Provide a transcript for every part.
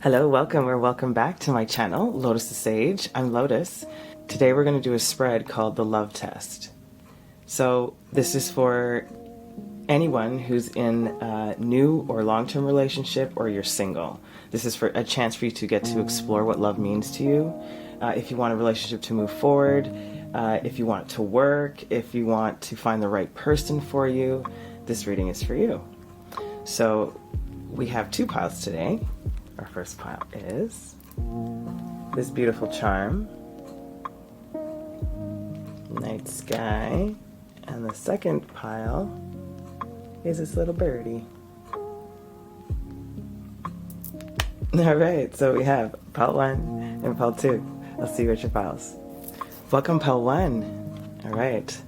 Hello, welcome or welcome back to my channel, Lotusthesage. I'm Lotus. Today we're going to do a spread called the Love Test. So this is for anyone who's in a new or long-term relationship, or you're single. This is for a chance for you to get to explore what love means to you. If you want a relationship to move forward, if you want it to work, if you want to find the right person for you, this reading is for you. So we have two piles today. Our first pile is this beautiful charm, night sky, and the second pile is this little birdie. Alright, so we have pile 1 and pile 2. I'll see you at your piles. Welcome, pile 1. Alright,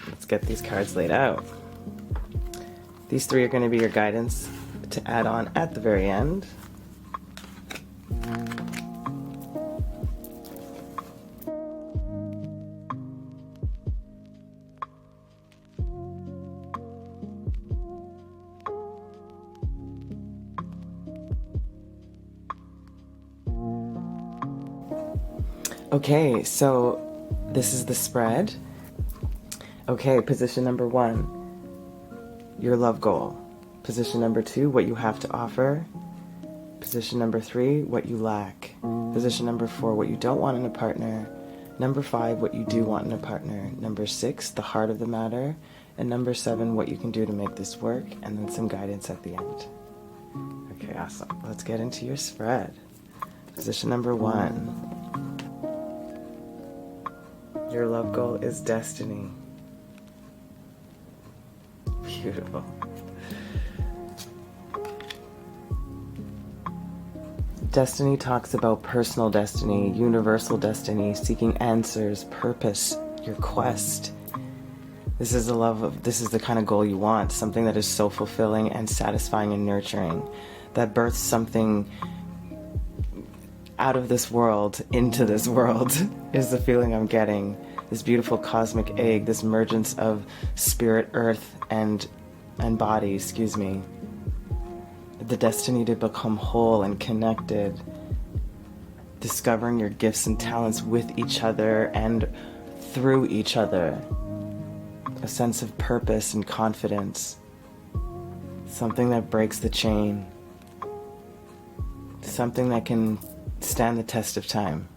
let's get these cards laid out. These three are going to be your guidance to add on at the very end. Okay, so this is the spread. Okay, position number 1, your love goal. Position number 2, what you have to offer. Position number 3, what you lack. Position number 4, what you don't want in a partner. Number 5, what you do want in a partner. Number 6, the heart of the matter. And number 7, what you can do to make this work. And then some guidance at the end. Okay, awesome. Let's get into your spread. Position number 1. Your love goal is destiny. Beautiful. Destiny talks about personal destiny, universal destiny, seeking answers, purpose, your quest. This is the kind of goal you want, something that is so fulfilling and satisfying and nurturing, that births something out of this world into this world is the feeling I'm getting. This beautiful cosmic egg, this emergence of spirit, earth, and body, the destiny to become whole and connected, discovering your gifts and talents with each other and through each other, a sense of purpose and confidence, something that breaks the chain, something that can stand the test of time.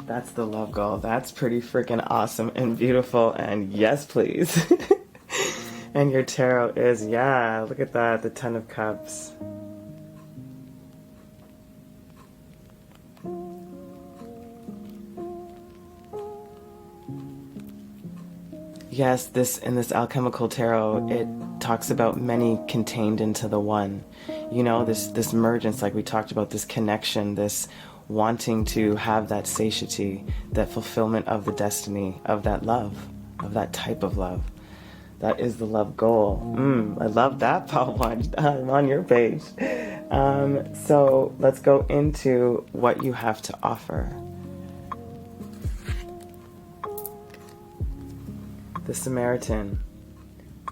That's the love goal. That's pretty freaking awesome and beautiful, and yes please. And your tarot is, yeah, look at that, the 10 of Cups. Yes, in this alchemical tarot, it talks about many contained into the one. You know, this emergence, like we talked about, this connection, this wanting to have that satiety, that fulfillment of the destiny, of that love, of that type of love. That is the love goal. I love that, pile 1. I'm on your page. So let's go into what you have to offer. The Samaritan,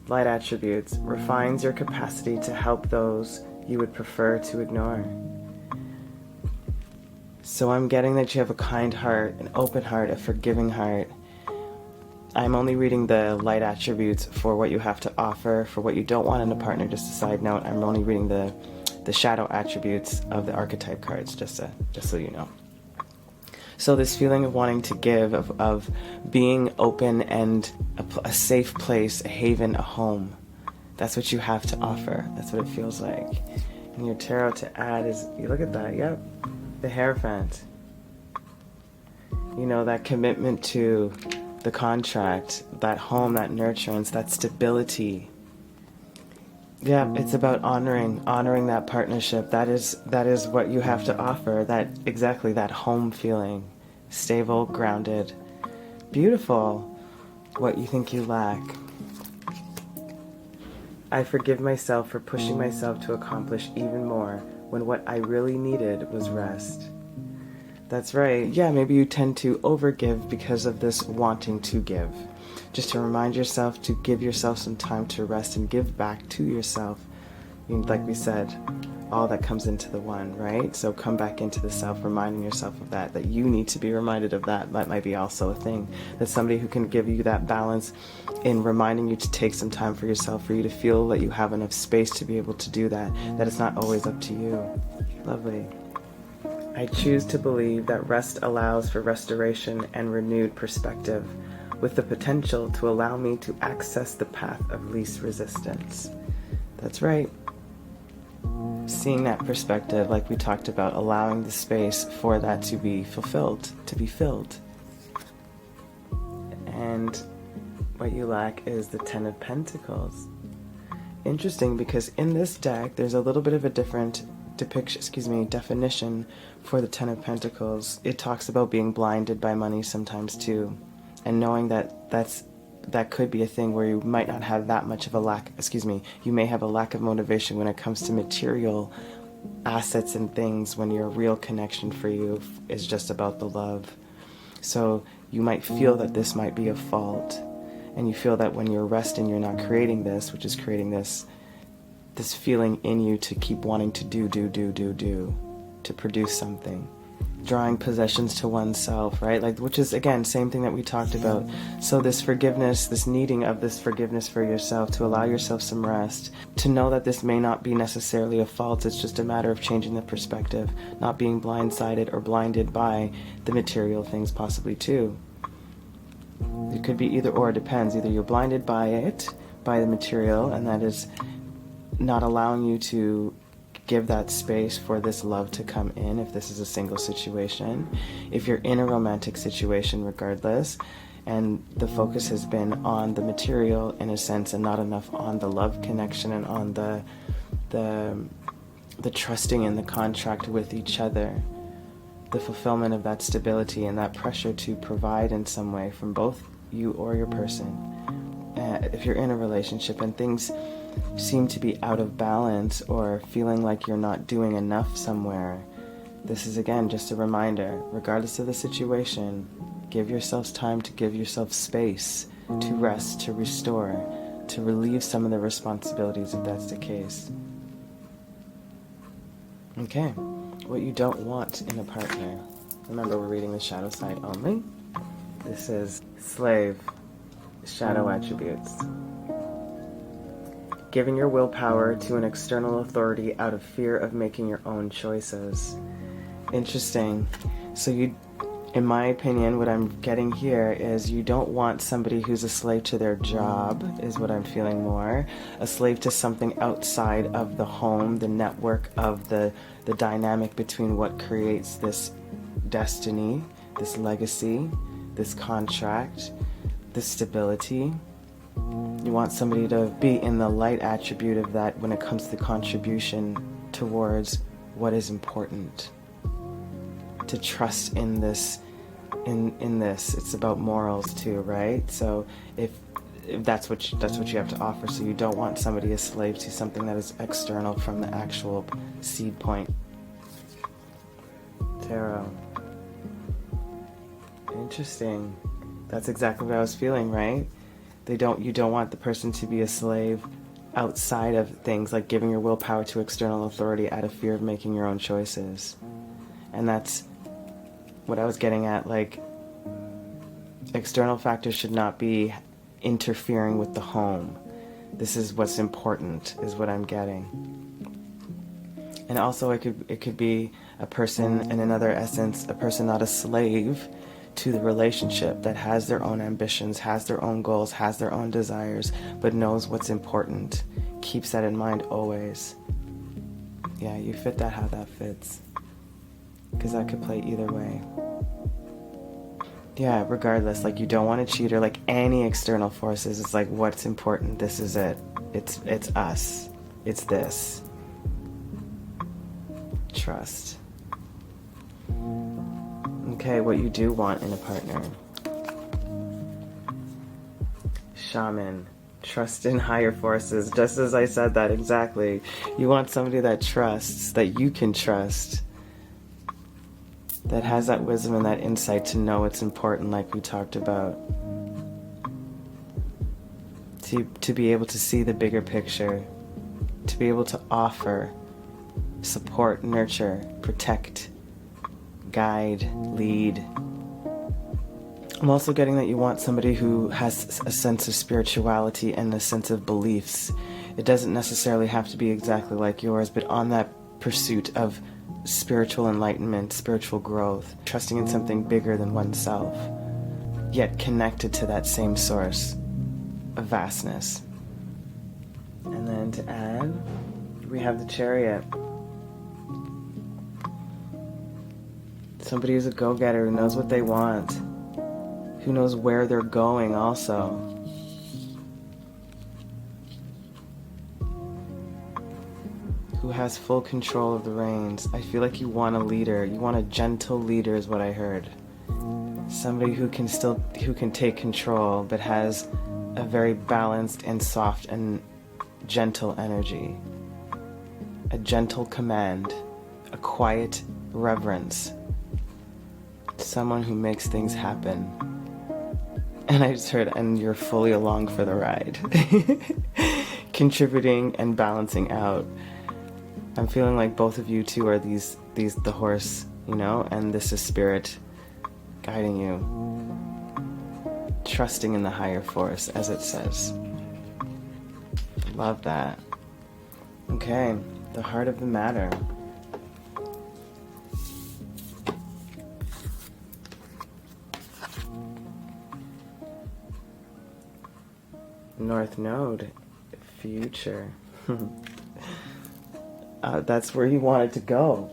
light attributes, refines your capacity to help those you would prefer to ignore. So I'm getting that you have a kind heart, an open heart, a forgiving heart. I'm only reading the light attributes for what you have to offer, for what you don't want in a partner. Just a side note, I'm only reading the shadow attributes of the archetype cards, just so you know. So this feeling of wanting to give, of being open and a safe place, a haven, a home. That's what you have to offer. That's what it feels like. And your tarot to add is, you look at that, yep, the Hierophant. You know, that commitment to the contract, that home, that nurturance, that stability. Yeah, it's about honoring that partnership. That is what you have to offer. That home feeling, stable, grounded, beautiful. What you think you lack. I forgive myself for pushing myself to accomplish even more when what I really needed was rest. That's right. Yeah, maybe you tend to overgive because of this wanting to give. Just to remind yourself to give yourself some time to rest and give back to yourself Like we said, all that comes into the one, right? So come back into the self, reminding yourself of that you need to be reminded of that. That might be also a thing. That somebody who can give you that balance in reminding you to take some time for yourself, for you to feel that you have enough space to be able to do that it's not always up to you. Lovely. I choose to believe that rest allows for restoration and renewed perspective, with the potential to allow me to access the path of least resistance. That's right. Seeing that perspective, like we talked about, allowing the space for that to be fulfilled, to be filled. And what you lack is the Ten of Pentacles. Interesting, because in this deck, there's a little bit of a different definition for the Ten of Pentacles. It talks about being blinded by money sometimes too, and knowing that could be a thing where you might not have that much of a lack, you may have a lack of motivation when it comes to material assets and things, when your real connection for you is just about the love. So you might feel that this might be a fault, and you feel that when you're resting, you're not creating this, which is creating this feeling in you to keep wanting to do, to produce something. Drawing possessions to oneself, right? Which is, again, same thing that we talked about. So this forgiveness, this needing of this forgiveness for yourself, to allow yourself some rest, to know that this may not be necessarily a fault, it's just a matter of changing the perspective, not being blindsided or blinded by the material things possibly too. It could be either or, it depends. Either you're blinded by it, by the material, and that is not allowing you to give that space for this love to come in, if this is a single situation. If you're in a romantic situation, regardless, and the focus has been on the material in a sense and not enough on the love connection and on the trusting in the contract with each other, the fulfillment of that stability and that pressure to provide in some way from both you or your person. If you're in a relationship and things seem to be out of balance or feeling like you're not doing enough somewhere, this is again just a reminder, regardless of the situation, give yourselves time to give yourself space to rest, to restore, to relieve some of the responsibilities if that's the case. Okay, what you don't want in a partner. Remember, we're reading the shadow side only. This is slave, shadow attributes. Giving your willpower to an external authority out of fear of making your own choices. Interesting. So you, in my opinion, what I'm getting here is you don't want somebody who's a slave to their job, is what I'm feeling more. A slave to something outside of the home, the network of the dynamic between what creates this destiny, this legacy, this contract, this stability. You want somebody to be in the light attribute of that when it comes to the contribution towards what is important. To trust in this, in this. It's about morals too, right? So if that's what you have to offer. So you don't want somebody a slave to something that is external from the actual seed point. Tarot. Interesting. That's exactly what I was feeling, right? You don't want the person to be a slave outside of things, like giving your willpower to external authority out of fear of making your own choices. And that's what I was getting at, like, external factors should not be interfering with the home. This is what's important, is what I'm getting. And also it could be a person, in another essence, a person not a slave to the relationship, that has their own ambitions, has their own goals, has their own desires, but knows what's important, keeps that in mind always. Yeah, you fit that how that fits, because that could play either way. Yeah, regardless, like, you don't want a cheater, like any external forces. It's like, what's important? This is it. It's us. It's this. Trust. Okay, what you do want in a partner. Shaman. Trust in higher forces. Just as I said that, exactly. You want somebody that trusts, that you can trust, that has that wisdom and that insight to know what's important, like we talked about. To be able to see the bigger picture, to be able to offer, support, nurture, protect, guide, lead. I'm also getting that you want somebody who has a sense of spirituality and a sense of beliefs. It doesn't necessarily have to be exactly like yours, but on that pursuit of spiritual enlightenment, spiritual growth, trusting in something bigger than oneself, yet connected to that same source of vastness. And then to add, we have the Chariot. Somebody who's a go-getter, who knows what they want, who knows where they're going also. Who has full control of the reins. I feel like you want a leader. You want a gentle leader is what I heard. Somebody who can take control, but has a very balanced and soft and gentle energy. A gentle command. A quiet reverence. Someone who makes things happen. And I just heard, and you're fully along for the ride. Contributing and balancing out. I'm feeling like both of you two are the horse, you know, and this is spirit guiding you. Trusting in the higher force, as it says. Love that. Okay, the heart of the matter. North Node, future. That's where you wanted to go.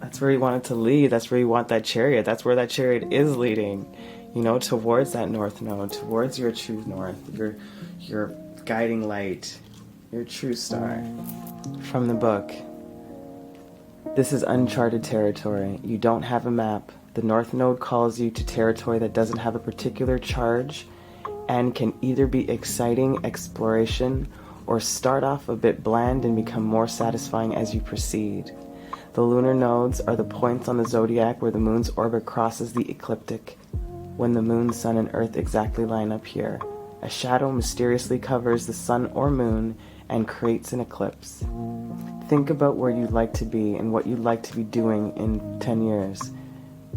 That's where you wanted to lead. That's where you want that chariot. That's where that chariot is leading, you know, towards that North Node, towards your true north, your guiding light, your true star. From the book, this is uncharted territory. You don't have a map. The North Node calls you to territory that doesn't have a particular charge and can either be exciting exploration or start off a bit bland and become more satisfying as you proceed. The lunar nodes are the points on the zodiac where the moon's orbit crosses the ecliptic. When the moon, sun, and earth exactly line up here, a shadow mysteriously covers the sun or moon and creates an eclipse. Think about where you'd like to be and what you'd like to be doing in 10 years,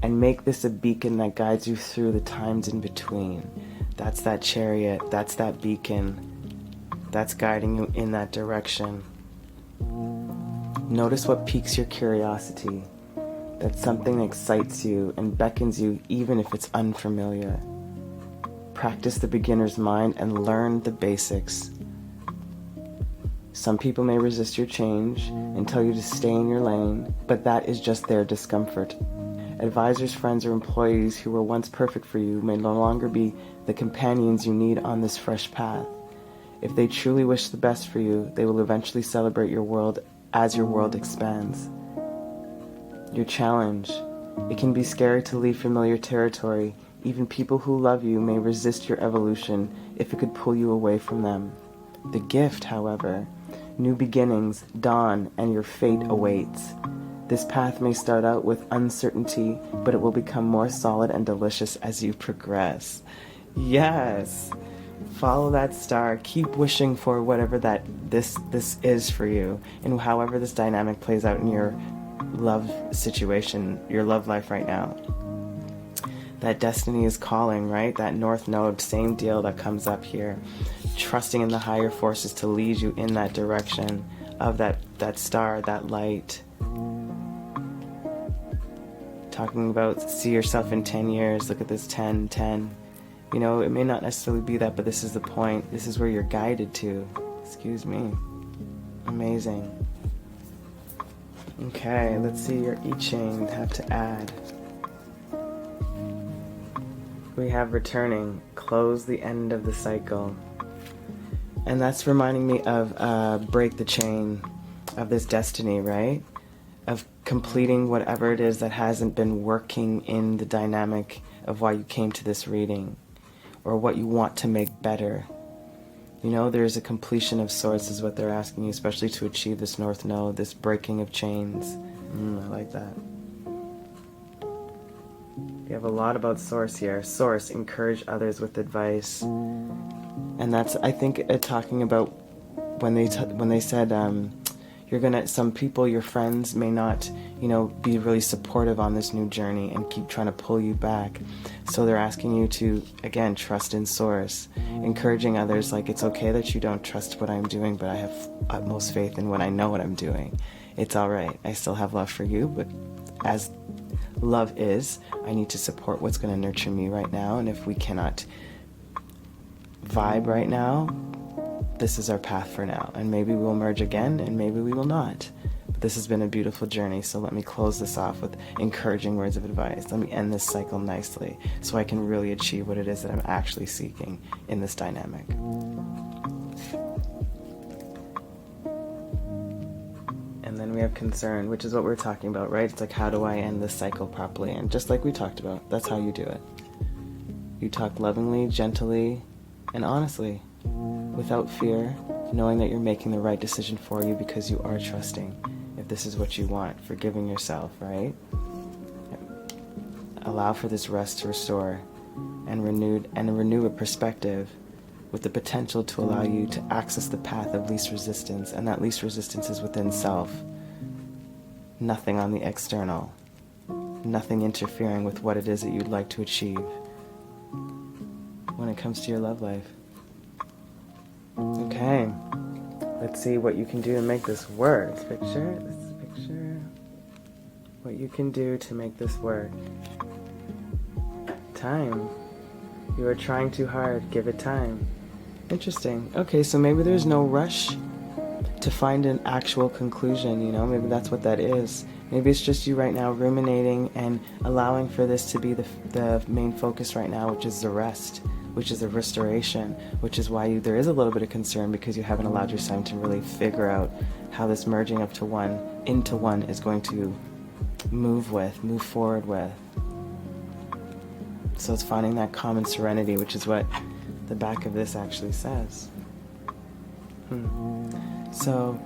and make this a beacon that guides you through the times in between. That's that chariot, that's that beacon. That's guiding you in that direction. Notice what piques your curiosity. That something excites you and beckons you even if it's unfamiliar. Practice the beginner's mind and learn the basics. Some people may resist your change and tell you to stay in your lane, but that is just their discomfort. Advisors, friends, or employees who were once perfect for you may no longer be the companions you need on this fresh path. If they truly wish the best for you, they will eventually celebrate your world as your world expands. Your challenge. It can be scary to leave familiar territory. Even people who love you may resist your evolution if it could pull you away from them. The gift, however, new beginnings dawn and your fate awaits. This path may start out with uncertainty, but it will become more solid and delicious as you progress. Yes! Follow that star. Keep wishing for whatever this is for you, and however this dynamic plays out in your love situation, your love life right now. That destiny is calling, right? That North Node, same deal that comes up here. Trusting in the higher forces to lead you in that direction of that star, that light. Talking about see yourself in 10 years. Look at this 10, 10. You know, it may not necessarily be that, but this is the point. This is where you're guided to. Excuse me. Amazing. Okay, let's see your I Ching. Have to add. We have returning. Close the end of the cycle. And that's reminding me of break the chain of this destiny, right? Of completing whatever it is that hasn't been working in the dynamic of why you came to this reading, or what you want to make better. You know, there's a completion of sorts is what they're asking you, especially to achieve this North Node, this breaking of chains. I like that. You have a lot about source here. Source, encourage others with advice. And that's, I think, talking about when they said some people, your friends, may not, be really supportive on this new journey and keep trying to pull you back. So they're asking you to, again, trust in source, encouraging others, like, it's okay that you don't trust what I'm doing, but I have utmost faith in what I know what I'm doing. It's all right. I still have love for you, but as love is, I need to support what's going to nurture me right now. And if we cannot vibe right now, this is our path for now. And maybe we'll merge again, and maybe we will not. But this has been a beautiful journey, so let me close this off with encouraging words of advice. Let me end this cycle nicely so I can really achieve what it is that I'm actually seeking in this dynamic. And then we have concern, which is what we're talking about, right? It's like, how do I end this cycle properly? And just like we talked about, that's how you do it. You talk lovingly, gently, and honestly, without fear, knowing that you're making the right decision for you because you are trusting. If this is what you want, forgiving yourself, right? Allow for this rest to restore and renew a perspective with the potential to allow you to access the path of least resistance, and that least resistance is within self. Nothing on the external. Nothing interfering with what it is that you'd like to achieve when it comes to your love life. Okay, let's see what you can do to make this work. This picture. What you can do to make this work. Time. You are trying too hard. Give it time. Interesting. Okay, so maybe there's no rush to find an actual conclusion, maybe that's what that is. Maybe it's just you right now ruminating and allowing for this to be the main focus right now, which is the rest, which is the restoration, which is why there is a little bit of concern, because you haven't allowed yourself to really figure out how this merging up to one into one is going to move forward with. So it's finding that common serenity, which is what the back of this actually says. So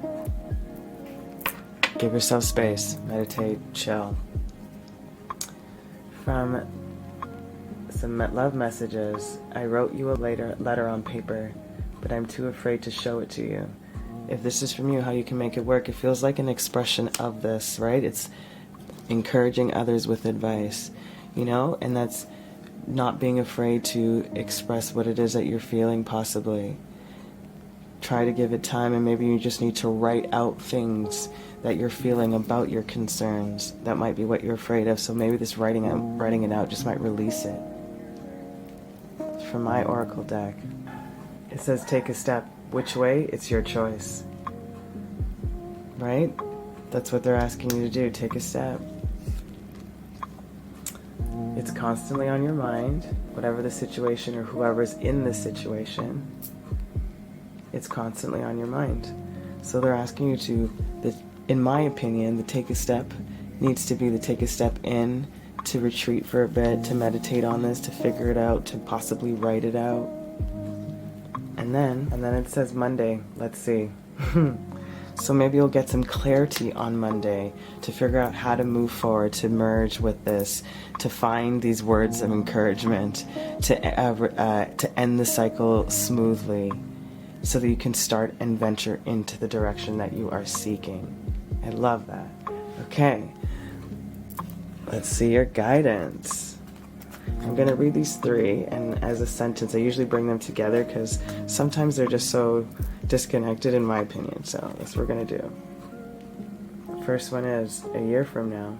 give yourself space, meditate, chill. From some love messages, I wrote you a letter on paper, but I'm too afraid to show it to you. If this is from you, how you can make it work. It feels like an expression of this, right? It's encouraging others with advice, and that's not being afraid to express what it is that you're feeling, possibly. Try to give it time, and maybe you just need to write out things that you're feeling about your concerns. That might be what you're afraid of, so maybe this writing it out just might release it. From my oracle deck, it says take a step. Which way? It's your choice. Right? That's what they're asking you to do. Take a step. It's constantly on your mind, whatever the situation or whoever's in this situation. It's constantly on your mind. So they're asking you to, in my opinion, the take a step needs to be the take a step in, to retreat for a bit, to meditate on this, to figure it out, to possibly write it out. And then it says Monday. Let's see. So maybe you'll get some clarity on Monday to figure out how to move forward, to merge with this, to find these words of encouragement, to end the cycle smoothly, so that you can start and venture into the direction that you are seeking. I love that. Okay, let's see your guidance. I'm going to read these three, and as a sentence, I usually bring them together because sometimes they're just so disconnected, in my opinion. So that's what we're going to do. First one is a year from now.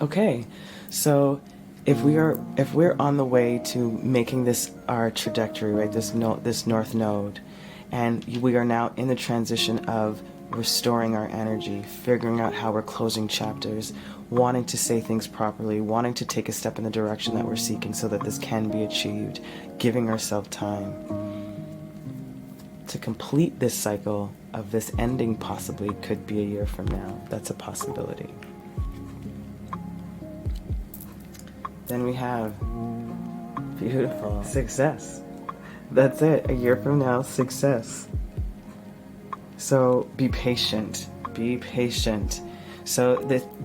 Okay, so if we're on the way to making this our trajectory, right, this north node, and we are now in the transition of restoring our energy, figuring out how we're closing chapters, wanting to say things properly, wanting to take a step in the direction that we're seeking so that this can be achieved, giving ourselves time to complete this cycle of this ending, possibly could be a year from now. That's a possibility. Then we have beautiful success. That's it. A year from now, success. So be patient. Be patient. So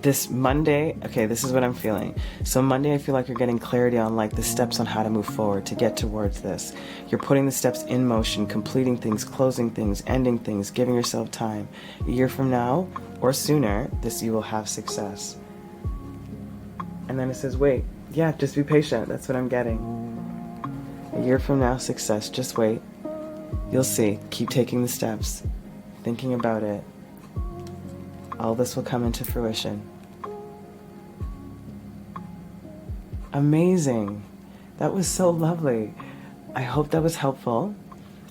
this Monday, okay, this is what I'm feeling. So Monday, I feel like you're getting clarity on like the steps on how to move forward to get towards this. You're putting the steps in motion, completing things, closing things, ending things, giving yourself time. A year from now or sooner, you will have success. And then it says, wait, yeah, just be patient. That's what I'm getting. A year from now, success. Just wait. You'll see. Keep taking the steps, thinking about it. All this will come into fruition. Amazing. That was so lovely. I hope that was helpful.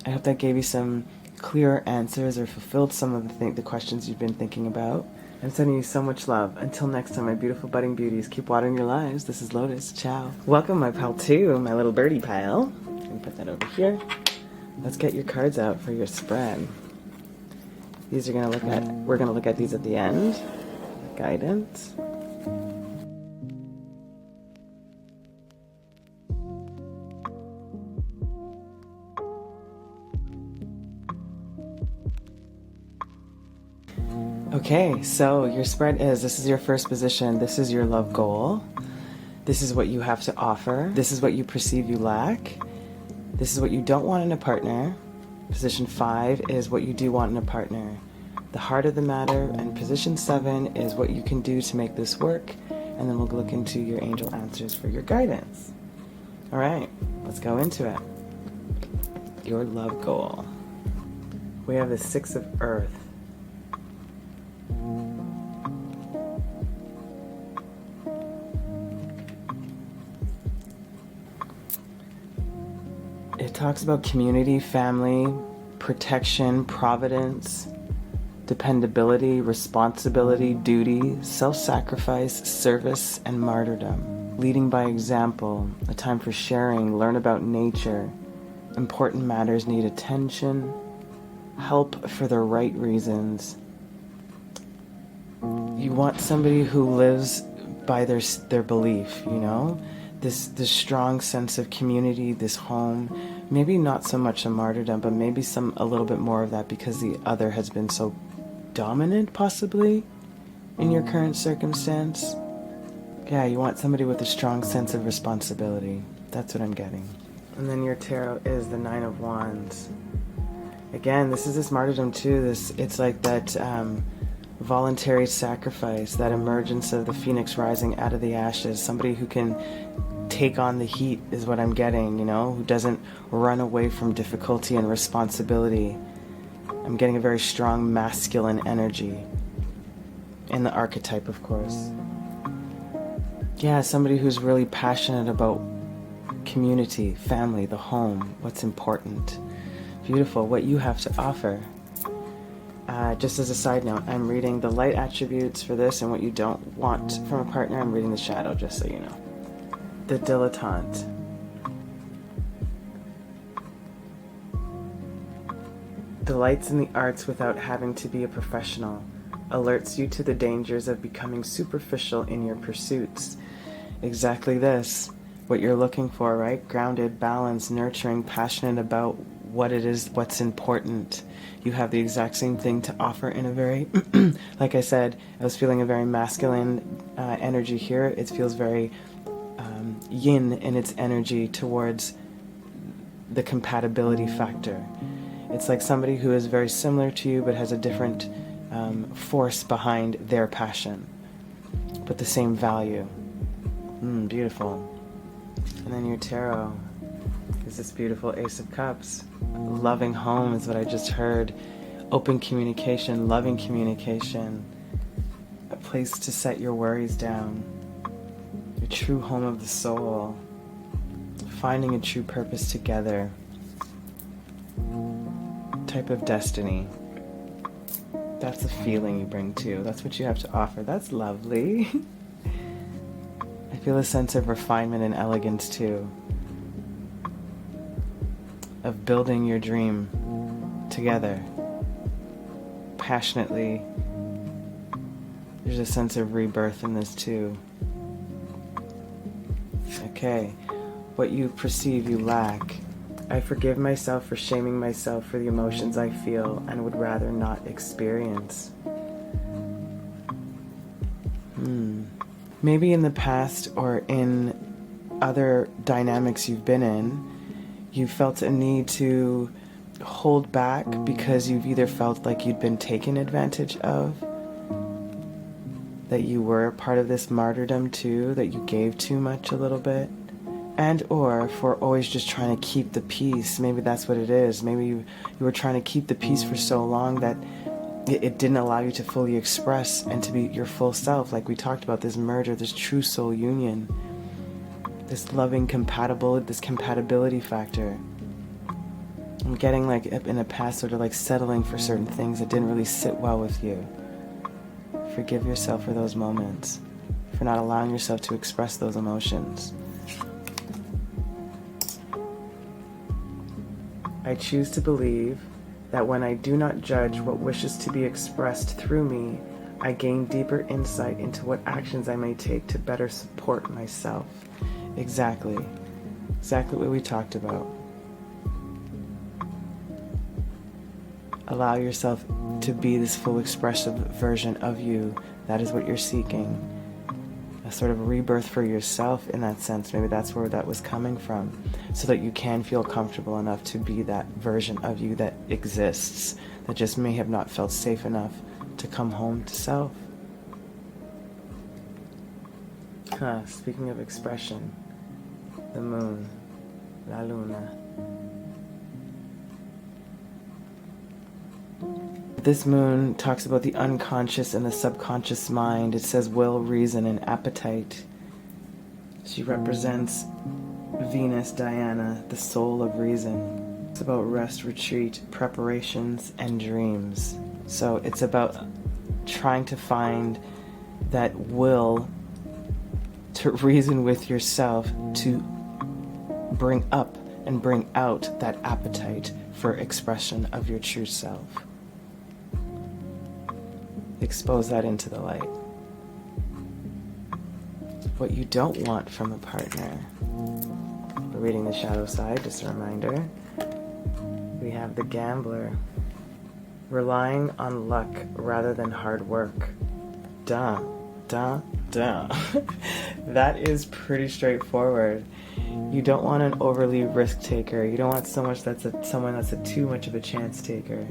I hope that gave you some clearer answers or fulfilled some of the questions you've been thinking about. I'm sending you so much love. Until next time, my beautiful budding beauties, keep watering your lives. This is Lotus. Ciao. Welcome, my pal 2, my little birdie pile. I'm going to put that over here. Let's get your cards out for your spread. These are we're going to look at these at the end. Guidance. Okay, so your spread is, this is your first position. This is your love goal. This is what you have to offer. This is what you perceive you lack. This is what you don't want in a partner. Position 5 is what you do want in a partner. The heart of the matter. And position 7 is what you can do to make this work. And then we'll look into your angel answers for your guidance. All right, let's go into it. Your love goal. We have the 6 of Earth. It talks about community, family, protection, providence, dependability, responsibility, duty, self-sacrifice, service, and martyrdom. Leading by example, a time for sharing, learn about nature. Important matters need attention, help for the right reasons. You want somebody who lives by their belief, you know? This strong sense of community, this home, maybe not so much a martyrdom, but maybe a little bit more of that because the other has been so dominant, possibly, in your current circumstance. Yeah, you want somebody with a strong sense of responsibility. That's what I'm getting. And then your tarot is the 9 of Wands. Again, this is this martyrdom too. It's like that voluntary sacrifice, that emergence of the phoenix rising out of the ashes. Somebody who can take on the heat is what I'm getting, you know, who doesn't run away from difficulty and responsibility. I'm getting a very strong masculine energy in the archetype, of course. Yeah, somebody who's really passionate about community, family, the home, what's important. Beautiful, what you have to offer. Just as a side note, I'm reading the light attributes for this and what you don't want from a partner. I'm reading the shadow, just so you know. The dilettante. Delights in the arts without having to be a professional. Alerts you to the dangers of becoming superficial in your pursuits. Exactly this. What you're looking for, right? Grounded, balanced, nurturing, passionate about what it is, what's important. You have the exact same thing to offer in a very, like I said, I was feeling a very masculine energy here. It feels very yin in its energy towards the compatibility factor. It's like somebody who is very similar to you but has a different force behind their passion, but the same value. Beautiful. And then your tarot is this beautiful Ace of Cups. Loving home is what I just heard. Open communication, loving communication. A place to set your worries down. Your true home of the soul. Finding a true purpose together. Type of destiny. That's the feeling you bring too. That's what you have to offer. That's lovely. I feel a sense of refinement and elegance too. Of building your dream together. Passionately. There's a sense of rebirth in this too. Okay. What you perceive you lack. I forgive myself for shaming myself for the emotions I feel and would rather not experience. maybe in the past or in other dynamics you've been in, you felt a need to hold back because you've either felt like you'd been taken advantage of, that you were part of this martyrdom too, that you gave too much a little bit, and or for always just trying to keep the peace. Maybe that's what it is. Maybe you were trying to keep the peace for so long that it didn't allow you to fully express and to be your full self, like we talked about, this merger, this true soul union, this loving this compatibility factor. I'm getting like in a past sort of like settling for certain things that didn't really sit well with you. Forgive yourself for those moments, for not allowing yourself to express those emotions. I choose to believe that when I do not judge what wishes to be expressed through me, I gain deeper insight into what actions I may take to better support myself. Exactly what we talked about. Allow yourself to be this full expressive version of you. That is what you're seeking. A sort of rebirth for yourself in that sense. Maybe that's where that was coming from. So that you can feel comfortable enough to be that version of you that exists, that just may have not felt safe enough to come home to self. Speaking of expression, the moon, la luna. This moon talks about the unconscious and the subconscious mind. It says will, reason, and appetite. She represents Venus, Diana, the soul of reason. It's about rest, retreat, preparations, and dreams. So it's about trying to find that will to reason with yourself, to bring up and bring out that appetite for expression of your true self. Expose that into the light. What you don't want from a partner. We're reading the shadow side, just a reminder. We have the gambler. Relying on luck rather than hard work. Duh. That is pretty straightforward. You don't want an overly risk taker. You don't want someone that's too much of a chance taker.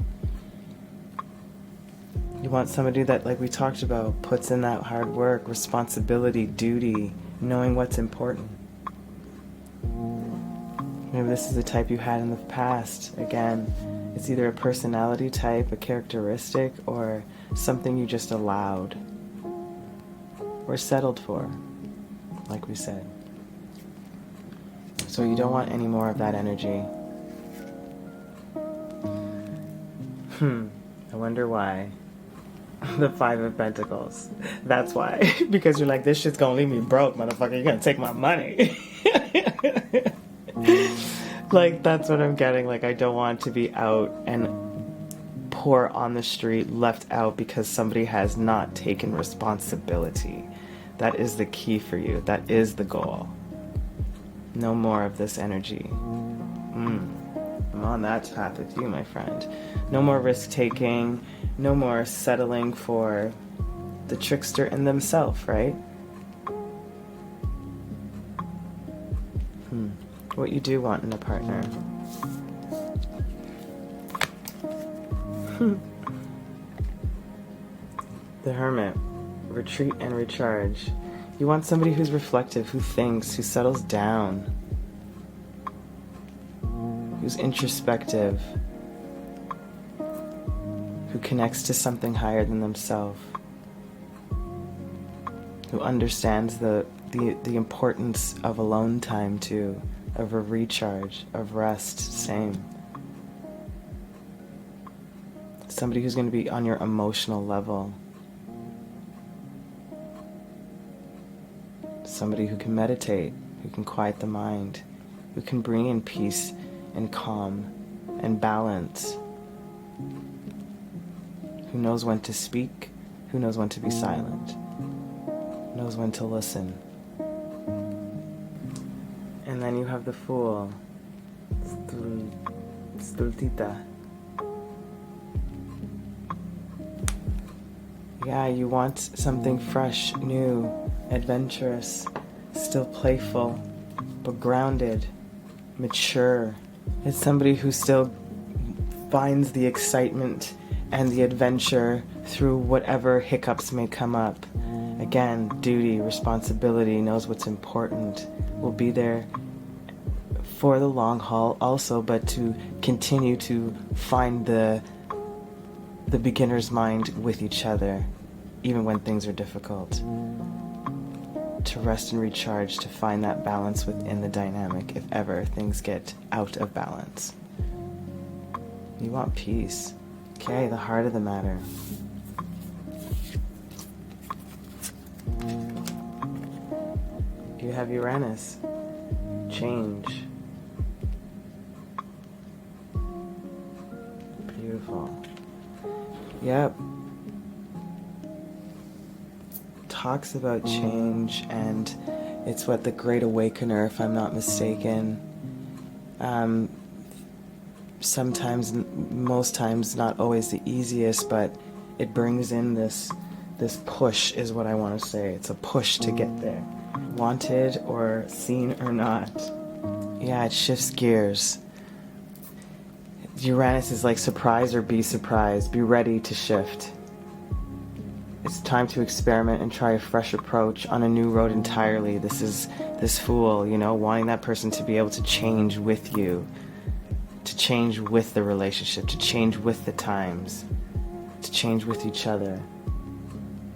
You want somebody that, like we talked about, puts in that hard work, responsibility, duty, knowing what's important. Maybe this is the type you had in the past. Again, it's either a personality type, a characteristic, or something you just allowed or settled for, like we said. So you don't want any more of that energy. I wonder why. The Five of Pentacles. That's why. Because you're like, this shit's gonna leave me broke, motherfucker. You're gonna take my money. Like, that's what I'm getting. Like, I don't want to be out and poor on the street, left out because somebody has not taken responsibility. That is the key for you. That is the goal. No more of this energy. I'm on that path with you, my friend. No more risk-taking. No more settling for the trickster in themselves, right? What you do want in a partner. The Hermit. Retreat and recharge. You want somebody who's reflective, who thinks, who settles down, who's introspective, who connects to something higher than themselves, who understands the importance of alone time too, of a recharge, of rest, same. Somebody who's going to be on your emotional level. Somebody who can meditate, who can quiet the mind, who can bring in peace and calm and balance, who knows when to speak, who knows when to be silent, knows when to listen. And then you have the Fool, Stultita. Yeah, you want something fresh, new, adventurous, still playful, but grounded, mature. It's somebody who still finds the excitement and the adventure through whatever hiccups may come up. Again, duty, responsibility, knows what's important, will be there for the long haul also, but to continue to find the beginner's mind with each other, even when things are difficult. To rest and recharge, to find that balance within the dynamic if ever things get out of balance. You want peace. Okay, the heart of the matter. You have Uranus. Change. Beautiful. Yep. Talks about change, and it's what the Great Awakener, if I'm not mistaken. Sometimes, most times, not always the easiest, but it brings in this push, is what I want to say. It's a push to get there. Wanted or seen or not. Yeah, it shifts gears. Uranus is like surprise or be surprised. Be ready to shift. It's time to experiment and try a fresh approach on a new road entirely. This is this Fool, wanting that person to be able to change with you, to change with the relationship, to change with the times, to change with each other.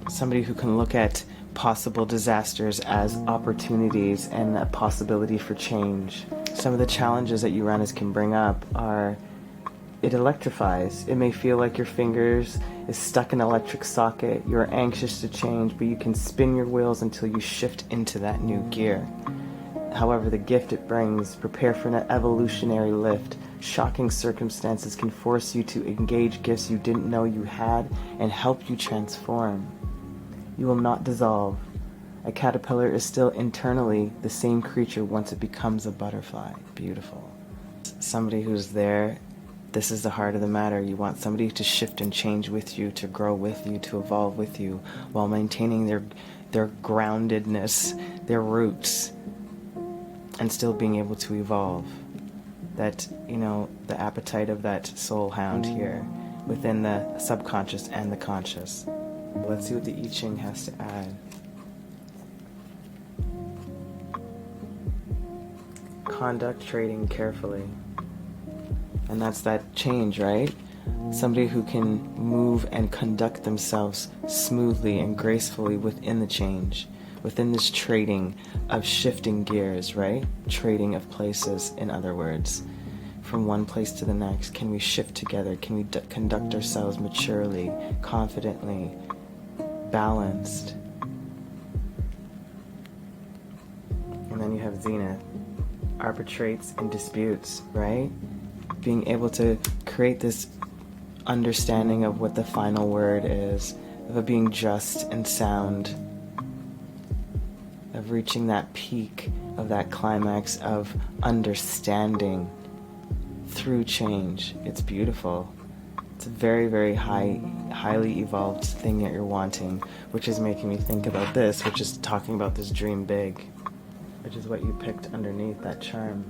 Somebody who can look at possible disasters as opportunities and a possibility for change. Some of the challenges that Uranus can bring up are, it electrifies. It may feel like your fingers is stuck in an electric socket. You're anxious to change, but you can spin your wheels until you shift into that new gear. However, the gift it brings, prepare for an evolutionary lift. Shocking circumstances can force you to engage gifts you didn't know you had and help you transform. You will not dissolve. A caterpillar is still internally the same creature once it becomes a butterfly. Beautiful. Somebody who's there. This is the heart of the matter. You want somebody to shift and change with you, to grow with you, to evolve with you, while maintaining their groundedness, their roots, and still being able to evolve. That, the appetite of that soul hound here, within the subconscious and the conscious. Let's see what the I Ching has to add. Conduct trading carefully. And that's that change, right? Somebody who can move and conduct themselves smoothly and gracefully within the change, within this trading of shifting gears, right? Trading of places, in other words. From one place to the next, can we shift together? Can we conduct ourselves maturely, confidently, balanced? And then you have Zenith. Arbitrates in disputes, right? Being able to create this understanding of what the final word is, of it being just and sound, of reaching that peak of that climax of understanding through change. It's beautiful. It's a very, very highly evolved thing that you're wanting, which is making me think about this, which is talking about this dream big, which is what you picked underneath that charm.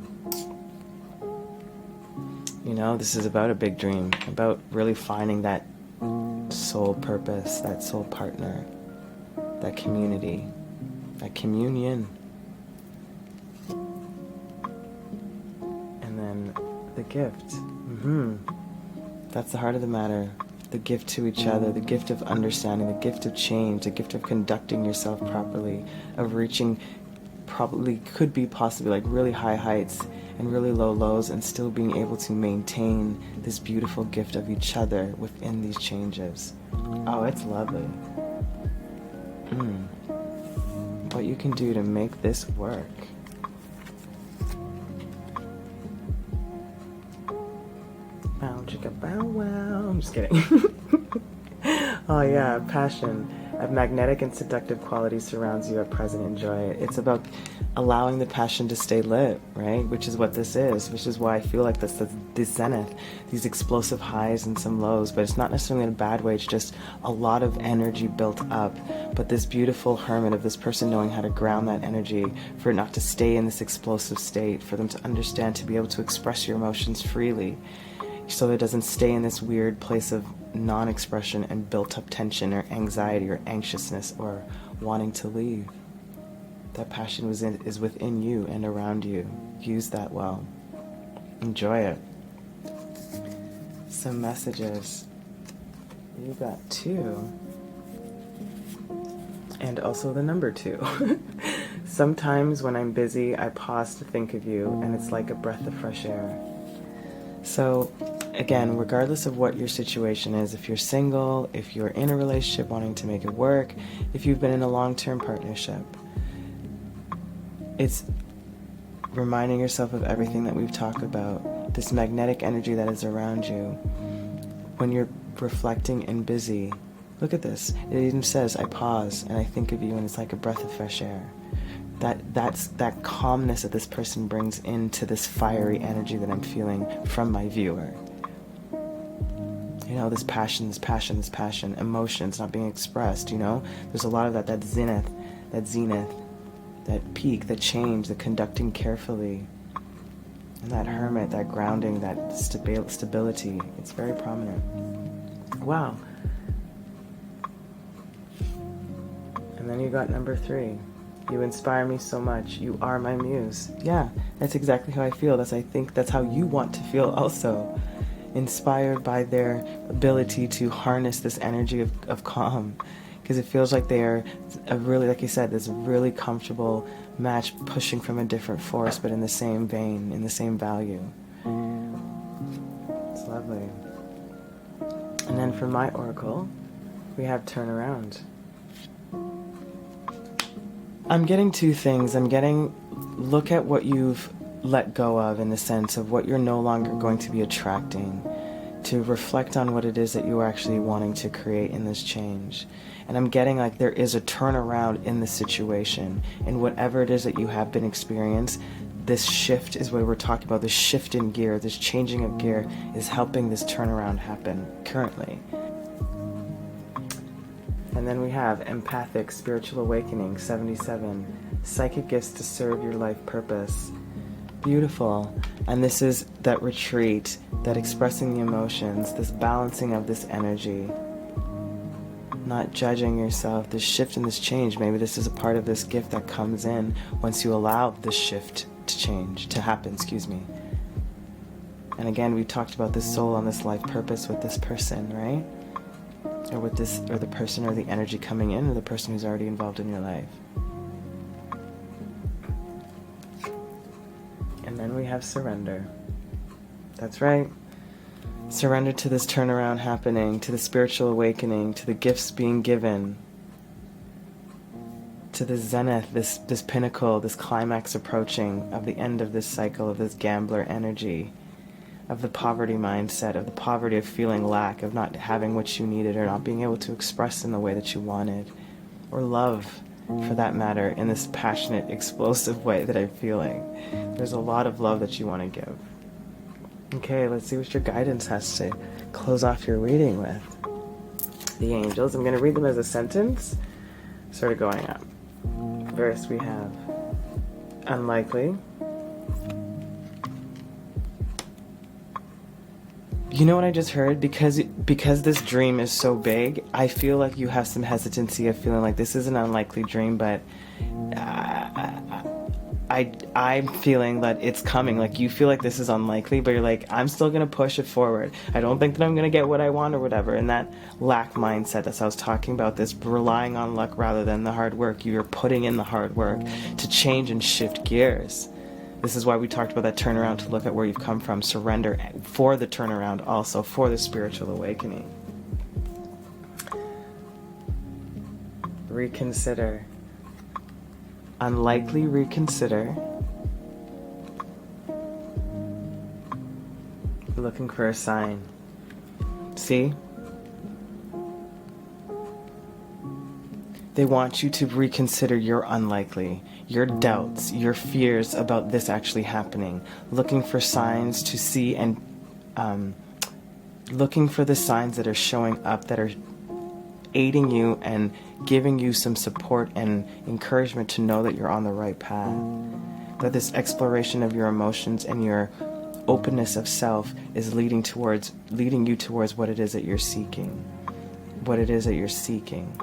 This is about a big dream, about really finding that soul purpose, that soul partner, that community, that communion. And then the gift. That's the heart of the matter. The gift to each other, the gift of understanding, the gift of change, the gift of conducting yourself properly, of reaching possibly like really high heights and really low lows, and still being able to maintain this beautiful gift of each other within these changes. Oh, it's lovely. What you can do to make this work. Bow chicka bow wow. I'm just kidding. Oh yeah, passion. A magnetic and seductive quality surrounds you at present. Enjoy it. It's about allowing the passion to stay lit, right? Which is what this is, which is why I feel like this zenith, these explosive highs and some lows, but it's not necessarily in a bad way. It's just a lot of energy built up. But this beautiful hermit of this person knowing how to ground that energy, for it not to stay in this explosive state, for them to understand, to be able to express your emotions freely, so it doesn't stay in this weird place of non-expression and built up tension or anxiety or anxiousness or wanting to leave. That passion is within you and around you. Use that well. Enjoy it. Some messages. You got 2. And also the number 2. Sometimes when I'm busy, I pause to think of you, and it's like a breath of fresh air. So, again, regardless of what your situation is, if you're single, if you're in a relationship wanting to make it work, if you've been in a long-term partnership, it's reminding yourself of everything that we've talked about, this magnetic energy that is around you. When you're reflecting and busy, look at this. It even says, I pause and I think of you, and it's like a breath of fresh air. That's that calmness that this person brings into this fiery energy that I'm feeling from my viewer. You know, this passion, emotions not being expressed, you know? There's a lot of that zenith, that peak, that change, the conducting carefully. And that hermit, that grounding, that stability. It's very prominent. Wow. And then you got number 3. You inspire me so much. You are my muse. Yeah, that's exactly how I feel. I think that's how you want to feel also. Inspired by their ability to harness this energy of calm. Because it feels like they are a really, like you said, this really comfortable match, pushing from a different force, but in the same vein, in the same value. It's lovely. And then for my oracle, we have turn around. I'm getting 2 things. I'm getting, look at what you've let go of, in the sense of what you're no longer going to be attracting, to reflect on what it is that you are actually wanting to create in this change. And I'm getting like there is a turnaround in the situation, and whatever it is that you have been experiencing, this shift is what we're talking about. This shift in gear, this changing of gear is helping this turnaround happen currently. And then we have empathic, spiritual awakening, 77, psychic gifts to serve your life purpose. Beautiful. And this is that retreat, that expressing the emotions, this balancing of this energy, not judging yourself, this shift and this change. Maybe this is a part of this gift that comes in once you allow this shift to happen. And again, we talked about this soul on this life purpose with this person, right? Or with this, or the person, or the energy coming in, or the person who's already involved in your life. And then we have surrender. That's right. Surrender to this turnaround happening, to the spiritual awakening, to the gifts being given, to the zenith, this pinnacle, this climax approaching of the end of this cycle, of this gambler energy, of the poverty mindset, of the poverty of feeling lack, of not having what you needed, or not being able to express in the way that you wanted, or love, for that matter, in this passionate, explosive way that I'm feeling. There's a lot of love that you want to give. Okay, let's see what your guidance has to close off your reading with. The angels, I'm going to read them as a sentence, sort of going up. First we have unlikely. You know what I just heard? Because this dream is so big, I feel like you have some hesitancy of feeling like this is an unlikely dream, but I'm feeling that it's coming. Like, you feel like this is unlikely, but you're like, I'm still going to push it forward. I don't think that I'm going to get what I want or whatever. And that lack mindset, that's how I was talking about, this relying on luck rather than the hard work. You're putting in the hard work to change and shift gears. This is why we talked about that turnaround, to look at where you've come from. Surrender for the turnaround, also for the spiritual awakening. Reconsider. Unlikely, reconsider. Looking for a sign. See? They want you to reconsider your unlikely, your doubts, your fears about this actually happening, looking for signs to see and looking for the signs that are showing up that are aiding you and giving you some support and encouragement to know that you're on the right path. That this exploration of your emotions and your openness of self is leading you towards what it is that you're seeking. What it is that you're seeking.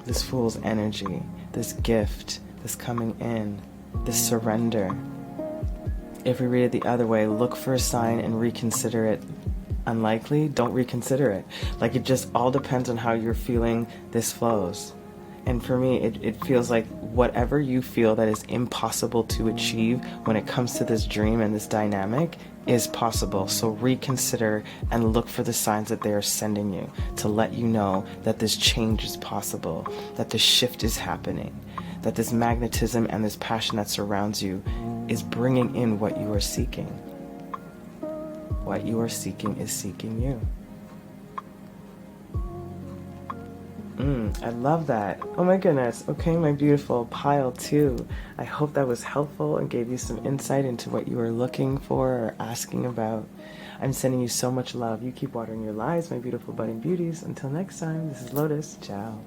This Fool's energy, this gift, this coming in, this surrender. If we read it the other way, look for a sign and reconsider it. Unlikely, don't reconsider it. Like, it just all depends on how you're feeling this flows. And for me, it feels like whatever you feel that is impossible to achieve when it comes to this dream and this dynamic is possible. So reconsider and look for the signs that they are sending you to let you know that this change is possible, that this shift is happening, that this magnetism and this passion that surrounds you is bringing in what you are seeking. What you are seeking is seeking you. I love that. Oh my goodness. Okay, my beautiful pile 2. I hope that was helpful and gave you some insight into what you were looking for or asking about. I'm sending you so much love. You keep watering your lives, my beautiful budding beauties. Until next time, this is Lotus. Ciao.